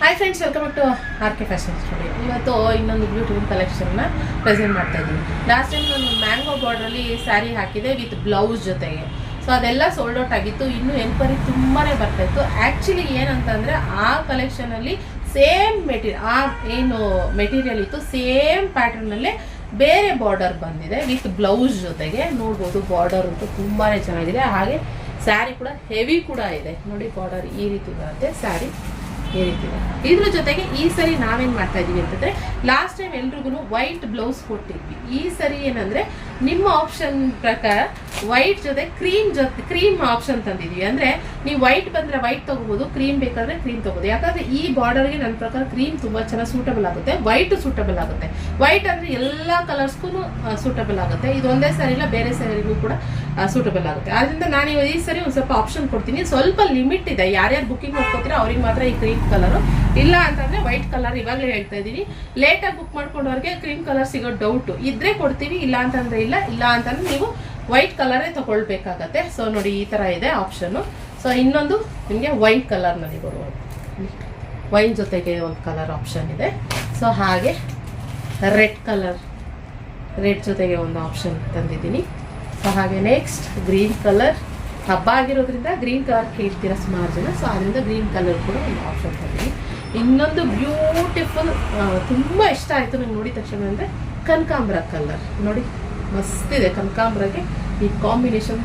Hi friends, welcome back to R K fashion studio. ಇವತ್ತು ಇನ್ನೊಂದು beautiful ಕಲೆಕ್ಷನ್ನ ಪ್ರೆಸೆಂಟ್ ಮಾಡ್ತಾ ಇದ್ದೀನಿ. ಲಾಸ್ಟ್ ಟೈಮ್ ನಾನು ಮ್ಯಾಂಗೋ ಬಾರ್ಡ್ರಲ್ಲಿ ಸ್ಯಾರಿ ಹಾಕಿದೆ ವಿತ್ ಬ್ಲೌಸ್ ಜೊತೆಗೆ. ಸೊ ಅದೆಲ್ಲ ಸೋಲ್ಡ್ ಔಟ್ ಆಗಿತ್ತು. ಇನ್ನೂ ಎನ್ಕ್ವೈರಿ ತುಂಬಾ ಬರ್ತಾಯಿತ್ತು. ಆ್ಯಕ್ಚುಲಿ ಏನಂತಂದರೆ ಆ ಕಲೆಕ್ಷನಲ್ಲಿ ಸೇಮ್ ಏನು ಮೆಟೀರಿಯಲ್ ಇತ್ತು, ಸೇಮ್ ಪ್ಯಾಟರ್ನಲ್ಲೇ ಬೇರೆ ಬಾರ್ಡರ್ ಬಂದಿದೆ ವಿತ್ ಬ್ಲೌಸ್ ಜೊತೆಗೆ. ನೋಡ್ಬೋದು ಬಾರ್ಡರ್ ಅಂತೂ ತುಂಬಾ ಚೆನ್ನಾಗಿದೆ. ಹಾಗೆ ಸ್ಯಾರಿ ಕೂಡ ಹೆವಿ ಕೂಡ ಇದೆ. ನೋಡಿ ಬಾರ್ಡರ್ ಈ ರೀತಿ ಬರುತ್ತೆ, ಸ್ಯಾರಿ ಈ ರೀತಿ ಇದೆ. ಇದ್ರ ಜೊತೆಗೆ ಈ ಸರಿ ನಾವೇನು ಮಾಡ್ತಾ ಇದೀವಿ ಅಂತಂದರೆ, ಲಾಸ್ಟ್ ಟೈಮ್ ಎಲ್ರಿಗೂ ವೈಟ್ ಬ್ಲೌಸ್ ಕೊಟ್ಟಿದ್ವಿ. ಈ ಸರಿ ಏನಂದರೆ ನಿಮ್ಮ ಆಪ್ಷನ್ ಪ್ರಕಾರ ವೈಟ್ ಜೊತೆ ಕ್ರೀಮ್ ಆಪ್ಷನ್ ತಂದಿದ್ವಿ. ಅಂದರೆ ನೀವು ವೈಟ್ ಬಂದರೆ ವೈಟ್ ತೊಗೋಬೋದು, ಕ್ರೀಮ್ ಬೇಕಾದರೆ ಕ್ರೀಮ್ ತೊಗೋಬೋದು. ಯಾಕಂದರೆ ಈ ಬಾರ್ಡರ್ಗೆ ನನ್ನ ಪ್ರಕಾರ ಕ್ರೀಮ್ ತುಂಬ ಚೆನ್ನಾಗಿ ಸೂಟಬಲ್ ಆಗುತ್ತೆ, ವೈಟ್ ಸೂಟಬಲ್ ಆಗುತ್ತೆ. ವೈಟ್ ಅಂದರೆ ಎಲ್ಲ ಕಲರ್ಸ್ಗೂ ಸೂಟಬಲ್ ಆಗುತ್ತೆ. ಇದು ಒಂದೇ ಸ್ಯಾರಿ ಇಲ್ಲ, ಬೇರೆ ಸ್ಯಾರಿಗೂ ಕೂಡ ಸೂಟಬಲ್ ಆಗುತ್ತೆ. ಆದ್ದರಿಂದ ನಾನು ಈ ಸರಿ ಒಂದು ಸ್ವಲ್ಪ ಆಪ್ಷನ್ ಕೊಡ್ತೀನಿ. ಸ್ವಲ್ಪ ಲಿಮಿಟ್ ಇದೆ. ಯಾರ್ಯಾರು ಬುಕ್ಕಿಂಗ್ ಮಾಡ್ಕೋತೀರೋ ಅವ್ರಿಗೆ ಮಾತ್ರ ಈ ಕ್ರೀಮ್ ಕಲರು, ಇಲ್ಲ ಅಂತಂದರೆ ವೈಟ್ ಕಲರ್ ಇವಾಗಲೇ ಹೇಳ್ತಾ ಇದ್ದೀನಿ. ಲೇಟಾಗಿ ಬುಕ್ ಮಾಡ್ಕೊಂಡವ್ರಿಗೆ ಕ್ರೀಮ್ ಕಲರ್ ಸಿಗೋ ಡೌಟು ಇದ್ರೆ ಕೊಡ್ತೀವಿ, ಇಲ್ಲ ಅಂತಂದರೆ ಇಲ್ಲ ಅಂತಂದರೆ ನೀವು ವೈಟ್ ಕಲರೇ ತಗೊಳ್ಬೇಕಾಗತ್ತೆ. ಸೊ ನೋಡಿ ಈ ಥರ ಇದೆ ಆಪ್ಷನ್ನು. ಸೊ ಇನ್ನೊಂದು ನಿಮಗೆ ವೈನ್ ಕಲರ್ನಲ್ಲಿ ಬರುವುದು, ವೈನ್ ಜೊತೆಗೆ ಒಂದು ಕಲರ್ ಆಪ್ಷನ್ ಇದೆ. ಸೊ ಹಾಗೆ ರೆಡ್ ಜೊತೆಗೆ ಒಂದು ಆಪ್ಷನ್ ತಂದಿದ್ದೀನಿ. ಸೊ ಹಾಗೆ ನೆಕ್ಸ್ಟ್ ಗ್ರೀನ್ ಕಲರ್. ಹಬ್ಬ ಆಗಿರೋದ್ರಿಂದ ಗ್ರೀನ್ ಕಲರ್ ಕೇಳ್ತೀರಾ ಸುಮಾರು ಜನ. ಸೊ ಅದರಿಂದ ಗ್ರೀನ್ ಕಲರ್ ಕೂಡ ಒಂದು ಆಪ್ಷನ್ ತಂದಿದ್ದೀನಿ. ಇನ್ನೊಂದು ಬ್ಯೂಟಿಫುಲ್, ತುಂಬ ಇಷ್ಟ ಆಯಿತು ನಂಗೆ ನೋಡಿದ ತಕ್ಷಣ ಅಂದರೆ ಕನಕಾಂಬ್ರ ಕಲರ್. ನೋಡಿ ಮಸ್ತಿದೆ. ಕನಕಾಂಬ್ರಗೆ ಈ ಕಾಂಬಿನೇಷನ್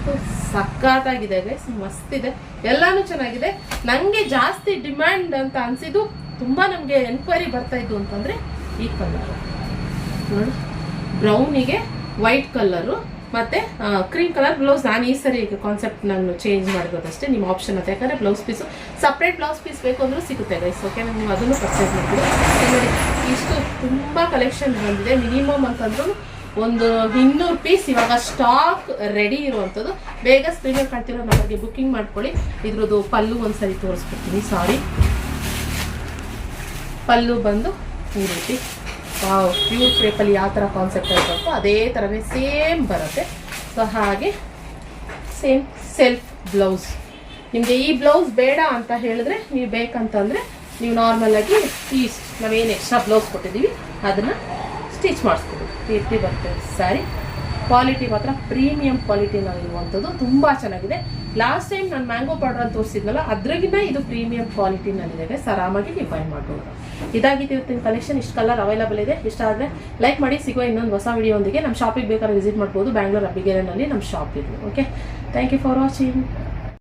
ಸಖತ್ತಾಗಿದೆ ಗೈಸ್, ಮಸ್ತಿದೆ. ಎಲ್ಲಾನು ಚೆನ್ನಾಗಿದೆ. ನನಗೆ ಜಾಸ್ತಿ ಡಿಮ್ಯಾಂಡ್ ಅಂತ ಅನಿಸಿದ್ದು, ತುಂಬ ನಮಗೆ ಎನ್ಕ್ವೈರಿ ಬರ್ತಾಯಿದ್ದು ಅಂತಂದರೆ ಈ ಕಲರ್ ನೋಡಿ, ಬ್ರೌನಿಗೆ ವೈಟ್ ಕಲರು ಮತ್ತು ಕ್ರೀಮ್ ಕಲರ್ ಬ್ಲೌಸ್. ನಾನು ಈ ಸರಿ ಕಾನ್ಸೆಪ್ಟ್ ನಾನು ಚೇಂಜ್ ಮಾಡಿರೋದಷ್ಟೇ, ನಿಮ್ಮ ಆಪ್ಷನ್ ಅಂತ. ಯಾಕಂದರೆ blouse piece separate blouse piece ಬೇಕು ಅಂದರೂ ಸಿಗುತ್ತೆ ಗೈಸ್. ಓಕೆ, ನೀವು ಅದನ್ನು ಪರ್ಚೇಸ್ ಮಾಡ್ತೀವಿ. ನೋಡಿ ಇಷ್ಟು ತುಂಬ ಕಲೆಕ್ಷನ್ ಬಂದಿದೆ. ಮಿನಿಮಮ್ ಅಂತಂದ್ರೂ ಒಂದು 200 ಪೀಸ್ ಇವಾಗ ಸ್ಟಾಕ್ ರೆಡಿ ಇರುವಂಥದ್ದು. ಬೇಗ ಸ್ಕ್ರೀನಲ್ಲಿ ಕಾಣ್ತಿರೋ ನಮಗೆ ಬುಕ್ಕಿಂಗ್ ಮಾಡ್ಕೊಳ್ಳಿ. ಇದ್ರದ್ದು ಪಲ್ಲು ಒಂದ್ಸರಿ ತೋರಿಸ್ಬಿಡ್ತೀನಿ. ಸಾರಿ, ಪಲ್ಲು ಬಂದು ಈ ರೀತಿ ಪ್ಯೂರ್ ಕ್ರೇಪಲ್ಲಿ ಯಾವ ಥರ ಕಾನ್ಸೆಪ್ಟ್ ಆಗಿರುತ್ತೋ ಅದೇ ಥರನೇ ಸೇಮ್ ಬರುತ್ತೆ. ಸೊ ಹಾಗೆ ಸೇಮ್ ಸೆಲ್ಫ್ ಬ್ಲೌಸ್. ನಿಮಗೆ ಈ ಬ್ಲೌಸ್ ಬೇಡ ಅಂತ ಹೇಳಿದ್ರೆ, ನೀವು ಬೇಕಂತಂದರೆ ನೀವು ನಾರ್ಮಲಾಗಿ ನಾವೇನು ಎಕ್ಸ್ಟ್ರಾ ಬ್ಲೌಸ್ ಕೊಟ್ಟಿದ್ದೀವಿ ಅದನ್ನು ಸ್ಟಿಚ್ ಮಾಡಿಸ್ಕೊಬೋದು. ಈ ರೀತಿ ಬರ್ತದೆ ಸ್ಯಾರಿ. ಕ್ವಾಲಿಟಿ ಮಾತ್ರ ಪ್ರೀಮಿಯಂ ಕ್ವಾಲಿಟಿನಲ್ಲಿರುವಂಥದ್ದು, ತುಂಬ ಚೆನ್ನಾಗಿದೆ. ಲಾಸ್ಟ್ ಟೈಮ್ ನಾನು ಮ್ಯಾಂಗೋ ಬಾರ್ಡರ್ ತೋರಿಸಿದ್ನಲ್ಲ, ಅದ್ರಾಗಿನ ಇದು ಪ್ರೀಮಿಯಂ ಕ್ವಾಲಿಟಿನಲ್ಲಿದೆ. ಆರಾಮಾಗಿ ನೀವು ಬೈ ಮಾಡ್ಬೋದು. ಇದಾಗಿದೆ ಇವತ್ತಿನ ಕಲೆಕ್ಷನ್. ಇಷ್ಟು ಕಲರ್ ಅವೈಲಬಲ್ ಇದೆ. ಇಷ್ಟ ಆದರೆ ಲೈಕ್ ಮಾಡಿ. ಸಿಗುವ ಇನ್ನೊಂದು ಹೊಸ ವಿಡಿಯೋಂದಿಗೆ ನಮ್ಮ ಶಾಪಿಗೆ ಬೇಕಾದ್ರೆ ವಿಸಿಟ್ ಮಾಡ್ಬೋದು. ಬ್ಯಾಂಗ್ಳೂರ್ ಅಬ್ಬಿಗೆರೆನಲ್ಲಿ ನಮ್ಮ ಶಾಪ್ ಇದೆ. Okay, thank you for watching.